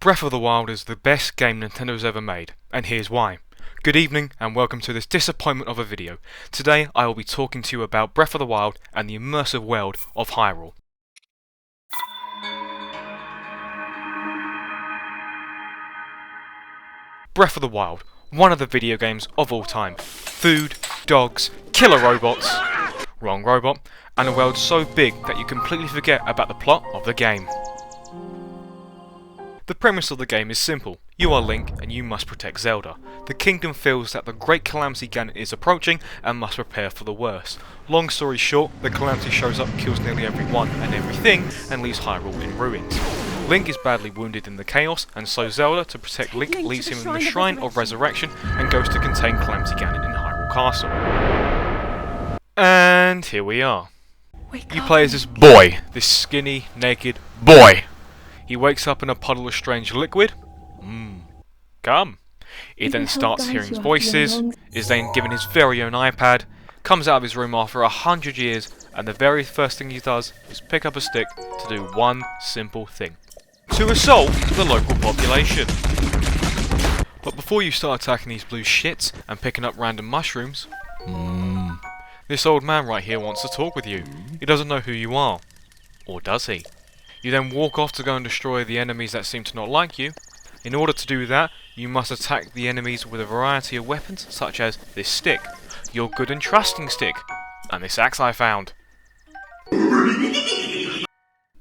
Breath of the Wild is the best game Nintendo's ever made, and here's why. Good evening and welcome to this disappointment of a video. Today I will be talking to you about Breath of the Wild and the immersive world of Hyrule. Breath of the Wild, one of the video games of all time. Food, dogs, killer robots, wrong robot, and a world so big that you completely forget about the plot of the game. The premise of the game is simple. You are Link and you must protect Zelda. The kingdom feels that the Great Calamity Ganon is approaching and must prepare for the worst. Long story short, the Calamity shows up, kills nearly everyone and everything, and leaves Hyrule in ruins. Link is badly wounded in the chaos, and so Zelda, to protect Link, leads him in the Shrine of Resurrection and goes to contain Calamity Ganon in Hyrule Castle. And here we are. You play as this boy, this skinny, naked boy. He wakes up in a puddle of strange liquid. Come. He then starts hearing voices, is then given his very own iPad, comes out of his room after 100 years, and the very first thing he does is pick up a stick to do one simple thing. To assault the local population. But before you start attacking these blue shits and picking up random mushrooms, this old man right here wants to talk with you. He doesn't know who you are. Or does he? You then walk off to go and destroy the enemies that seem to not like you. In order to do that, you must attack the enemies with a variety of weapons, such as this stick, your good and trusting stick, and this axe I found.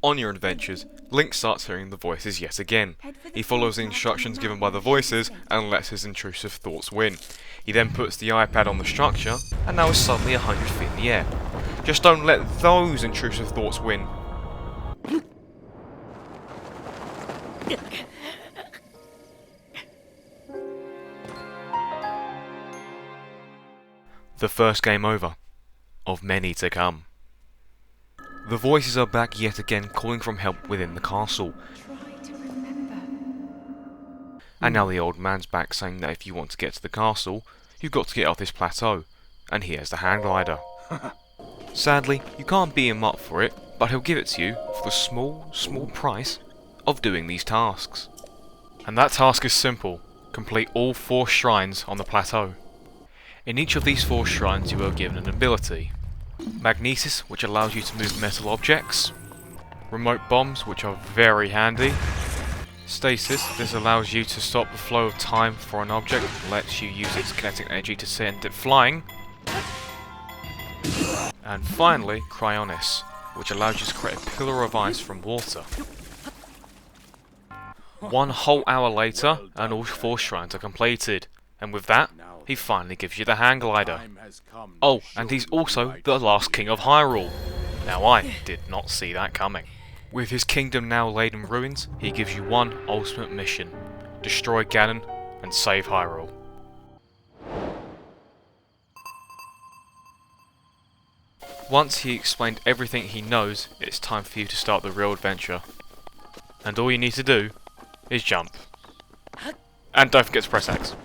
On your adventures, Link starts hearing the voices yet again. He follows the instructions given by the voices and lets his intrusive thoughts win. He then puts the iPad on the structure, and now is suddenly 100 feet in the air. Just don't let those intrusive thoughts win. The first game over, of many to come. The voices are back yet again, calling from help within the castle. And now the old man's back, saying that if you want to get to the castle, you've got to get off this plateau, and he has the hang glider. Sadly, you can't beat him up for it, but he'll give it to you for the small price of doing these tasks. And that task is simple: complete all 4 shrines on the plateau. In each of these 4 shrines you are given an ability. Magnesis, which allows you to move metal objects. Remote bombs, which are very handy. Stasis, this allows you to stop the flow of time for an object and lets you use its kinetic energy to send it flying. And finally, Cryonis, which allows you to create a pillar of ice from water. 1 whole hour later, and all 4 shrines are completed. And with that, he finally gives you the hang glider. Oh, and he's also the last king of Hyrule. Now I did not see that coming. With his kingdom now laid in ruins, he gives you one ultimate mission: destroy Ganon and save Hyrule. Once he explained everything he knows, it's time for you to start the real adventure. And all you need to do is jump. And don't forget to press X.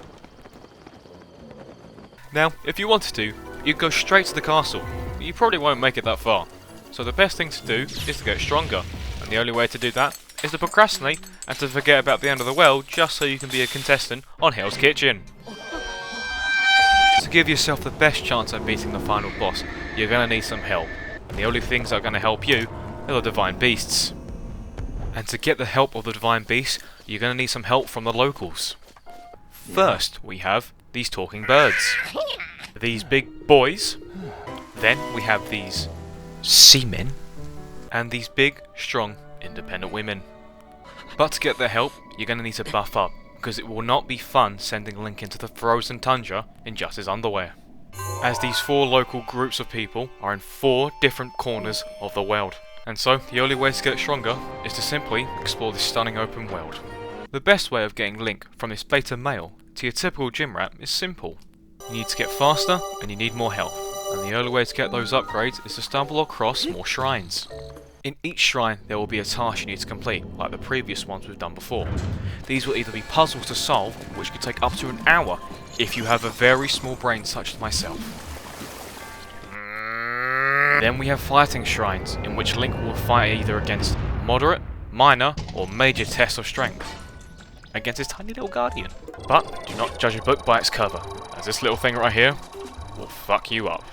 Now, if you wanted to, you could go straight to the castle, but you probably won't make it that far. So the best thing to do is to get stronger, and the only way to do that is to procrastinate and to forget about the end of the world just so you can be a contestant on Hell's Kitchen. To give yourself the best chance at beating the final boss, you're going to need some help, and the only things that are going to help you are the Divine Beasts. And to get the help of the Divine Beasts, you're going to need some help from the locals. First, we have these talking birds. These big boys. Then we have these seamen. And these big, strong, independent women. But to get their help, you're going to need to buff up, because it will not be fun sending Link into the frozen tundra in just his underwear. As these 4 local groups of people are in 4 different corners of the world. And so, the only way to get stronger is to simply explore this stunning open world. The best way of getting Link from this beta male to your typical gym rat is simple. You need to get faster and you need more health, and the only way to get those upgrades is to stumble across more shrines. In each shrine there will be a task you need to complete, like the previous ones we've done before. These will either be puzzles to solve, which could take up to an hour if you have a very small brain such as myself. Then we have fighting shrines, in which Link will fight either against moderate, minor, or major tests of strength. against his tiny little guardian. But do not judge a book by its cover, as this little thing right here will fuck you up.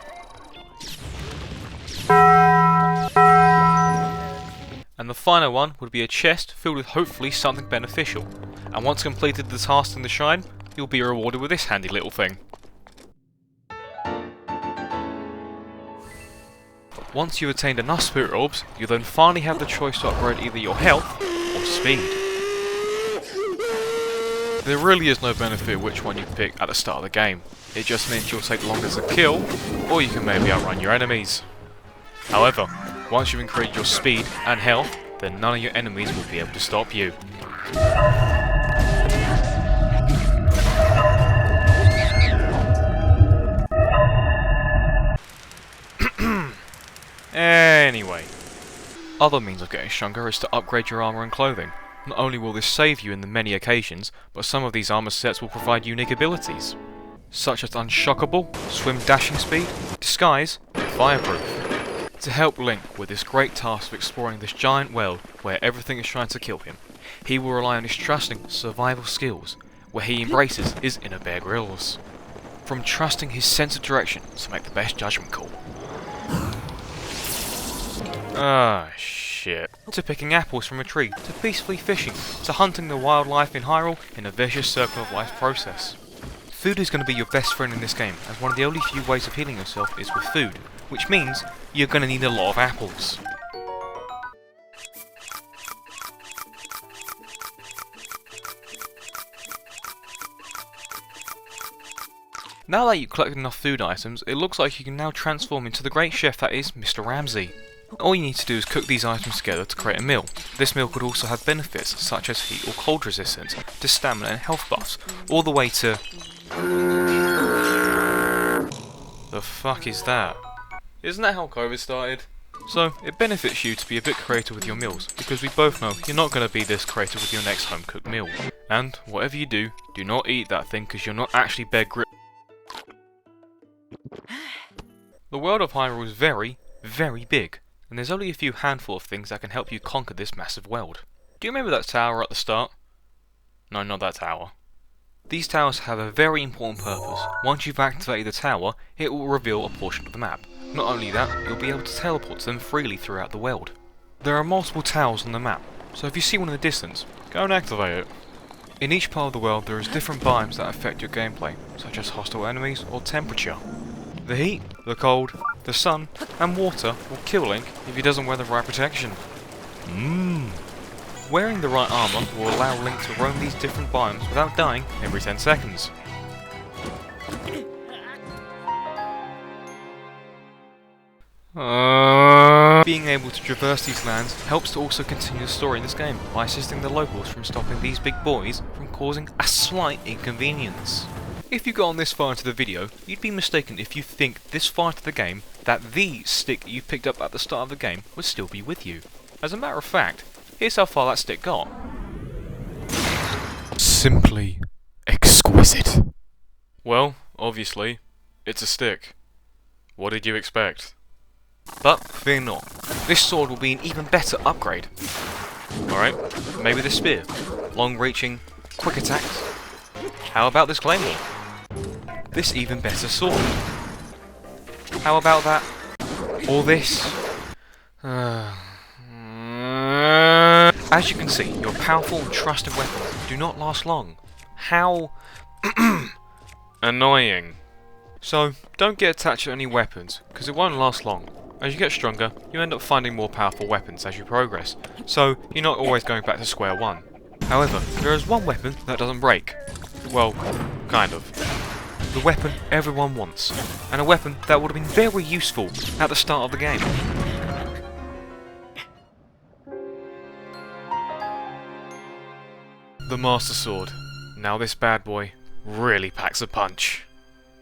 And the final one would be a chest filled with hopefully something beneficial. And once completed the task in the shrine, you'll be rewarded with this handy little thing. Once you've attained enough spirit orbs, you'll then finally have the choice to upgrade either your health or speed. There really is no benefit which one you pick at the start of the game. It just means you'll take longer to kill, or you can maybe outrun your enemies. However, once you've increased your speed and health, then none of your enemies will be able to stop you. Anyway, other means of getting stronger is to upgrade your armour and clothing. Not only will this save you in the many occasions, but some of these armour sets will provide unique abilities, such as Unshockable, Swim Dashing Speed, Disguise, and Fireproof. To help Link with this great task of exploring this giant world where everything is trying to kill him, he will rely on his trusting survival skills, where he embraces his inner Bear Grylls. From trusting his sense of direction to make the best judgment call. Ah, shit. To picking apples from a tree, to peacefully fishing, to hunting the wildlife in Hyrule in a vicious circle of life process. Food is going to be your best friend in this game, as one of the only few ways of healing yourself is with food, which means you're going to need a lot of apples. Now that you've collected enough food items, it looks like you can now transform into the great chef that is Mr. Ramsay. All you need to do is cook these items together to create a meal. This meal could also have benefits such as heat or cold resistance, to stamina and health buffs, all the way to... The fuck is that? Isn't that how COVID started? So, it benefits you to be a bit creative with your meals, because we both know you're not going to be this creative with your next home cooked meal. And, whatever you do not eat that thing because you're not actually Bear Grylls. The world of Hyrule is very, very big, and there's only a few handful of things that can help you conquer this massive world. Do you remember that tower at the start? No, not that tower. These towers have a very important purpose. Once you've activated the tower, it will reveal a portion of the map. Not only that, you'll be able to teleport to them freely throughout the world. There are multiple towers on the map, so if you see one in the distance, go and activate it. In each part of the world there is different biomes that affect your gameplay, such as hostile enemies or temperature. The heat, the cold, the sun, and water will kill Link if he doesn't wear the right protection. Wearing the right armour will allow Link to roam these different biomes without dying every 10 seconds. Being able to traverse these lands helps to also continue the story in this game by assisting the locals from stopping these big boys from causing a slight inconvenience. If you got on this far into the video, you'd be mistaken if you think this far into the game that the stick you picked up at the start of the game would still be with you. As a matter of fact, here's how far that stick got. Simply exquisite. Well, obviously, it's a stick. What did you expect? But fear not, this sword will be an even better upgrade. Alright, maybe the spear. Long-reaching, quick attacks. How about this claymore? This even better sword. How about that? Or this? As you can see, your powerful and trusted weapons do not last long. How annoying. So, don't get attached to any weapons, because it won't last long. As you get stronger, you end up finding more powerful weapons as you progress, so you're not always going back to square one. However, there is one weapon that doesn't break. Well, kind of. The weapon everyone wants, and a weapon that would have been very useful at the start of the game. The Master Sword. Now this bad boy really packs a punch.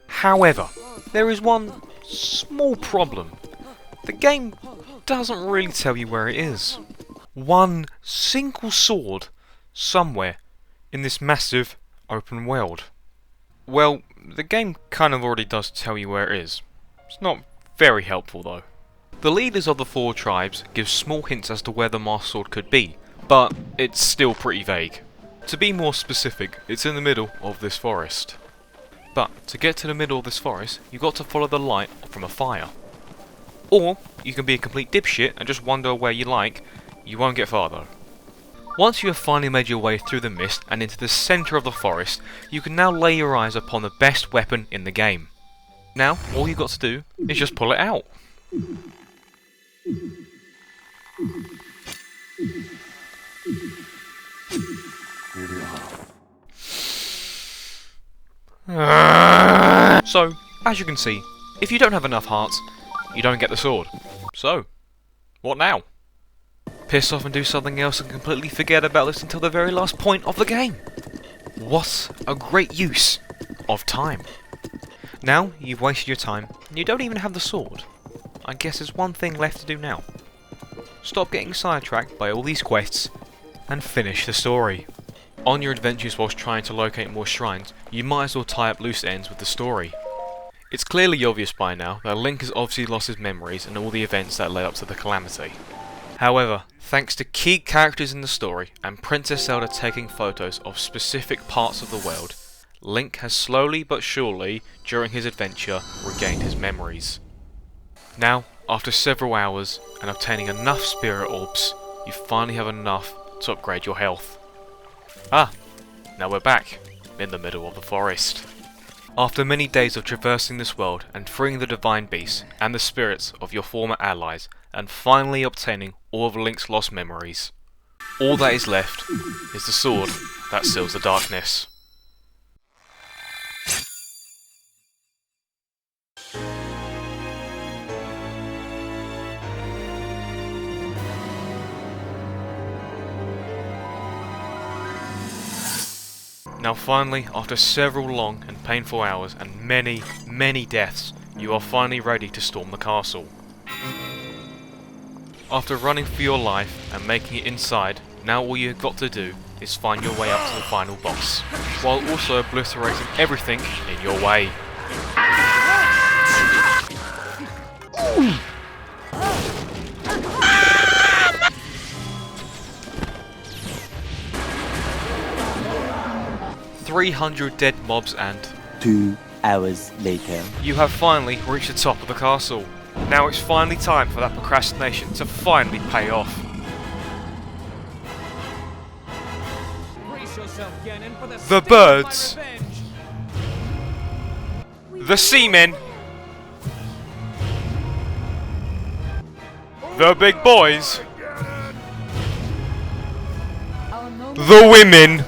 However, there is one small problem. The game doesn't really tell you where it is. One single sword somewhere in this massive open world. Well, the game kind of already does tell you where it is. It's not very helpful though. The leaders of the 4 tribes give small hints as to where the Master Sword could be, but it's still pretty vague. To be more specific, it's in the middle of this forest. But to get to the middle of this forest, you've got to follow the light from a fire. Or you can be a complete dipshit and just wander where you like. You won't get far though. Once you have finally made your way through the mist and into the centre of the forest, you can now lay your eyes upon the best weapon in the game. Now, all you've got to do is just pull it out. So, as you can see, if you don't have enough hearts, you don't get the sword. So, what now? Piss off and do something else and completely forget about this until the very last point of the game. What a great use of time. Now you've wasted your time and you don't even have the sword. I guess there's one thing left to do now. Stop getting sidetracked by all these quests and finish the story. On your adventures whilst trying to locate more shrines, you might as well tie up loose ends with the story. It's clearly obvious by now that Link has obviously lost his memories and all the events that led up to the Calamity. However, thanks to key characters in the story and Princess Zelda taking photos of specific parts of the world, Link has slowly but surely, during his adventure, regained his memories. Now, after several hours and obtaining enough spirit orbs, you finally have enough to upgrade your health. Ah, now we're back, in the middle of the forest. After many days of traversing this world and freeing the Divine Beast and the spirits of your former allies, and finally obtaining all of Link's lost memories, all that is left is the sword that seals the darkness. Now finally, after several long and painful hours and many deaths, you are finally ready to storm the castle. After running for your life and making it inside, now all you've got to do is find your way up to the final boss, while also obliterating everything in your way. Ooh. 300 dead mobs and 2 hours later. You have finally reached the top of the castle. Now it's finally time for that procrastination to finally pay off. The birds, the seamen, the big boys, the women,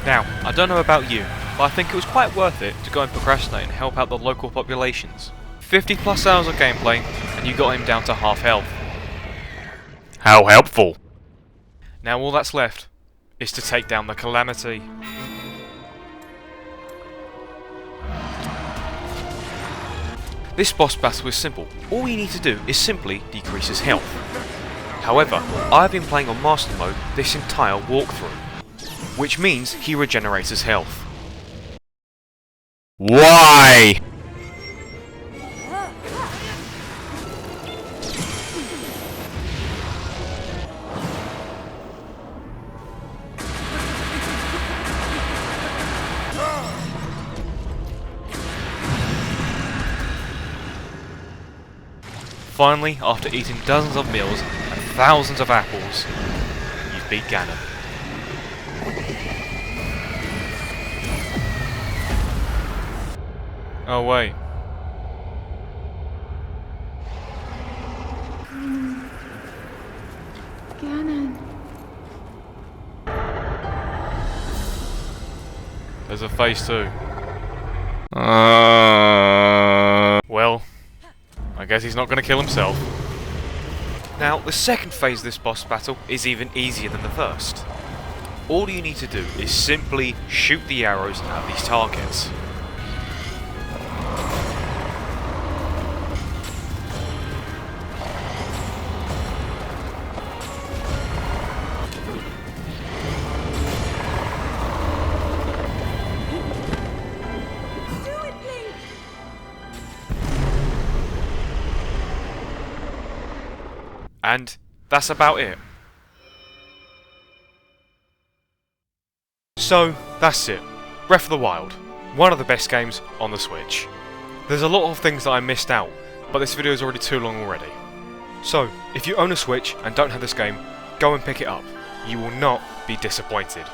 now, I don't know about you, but I think it was quite worth it to go and procrastinate and help out the local populations. 50 plus hours of gameplay, and you got him down to half health. How helpful! Now all that's left is to take down the Calamity. This boss battle is simple. All you need to do is simply decrease his health. However, I've been playing on Master Mode this entire walkthrough, which means he regenerates his health. Why? Finally, after eating dozens of meals and thousands of apples, you've beat Ganon. Oh wait. Ganon. There's a face too. Well, I guess he's not going to kill himself. Now, the second phase of this boss battle is even easier than the first. All you need to do is simply shoot the arrows at these targets. And that's about it. So, that's it. Breath of the Wild. One of the best games on the Switch. There's a lot of things that I missed out, but this video is already too long already. So, if you own a Switch and don't have this game, go and pick it up. You will not be disappointed.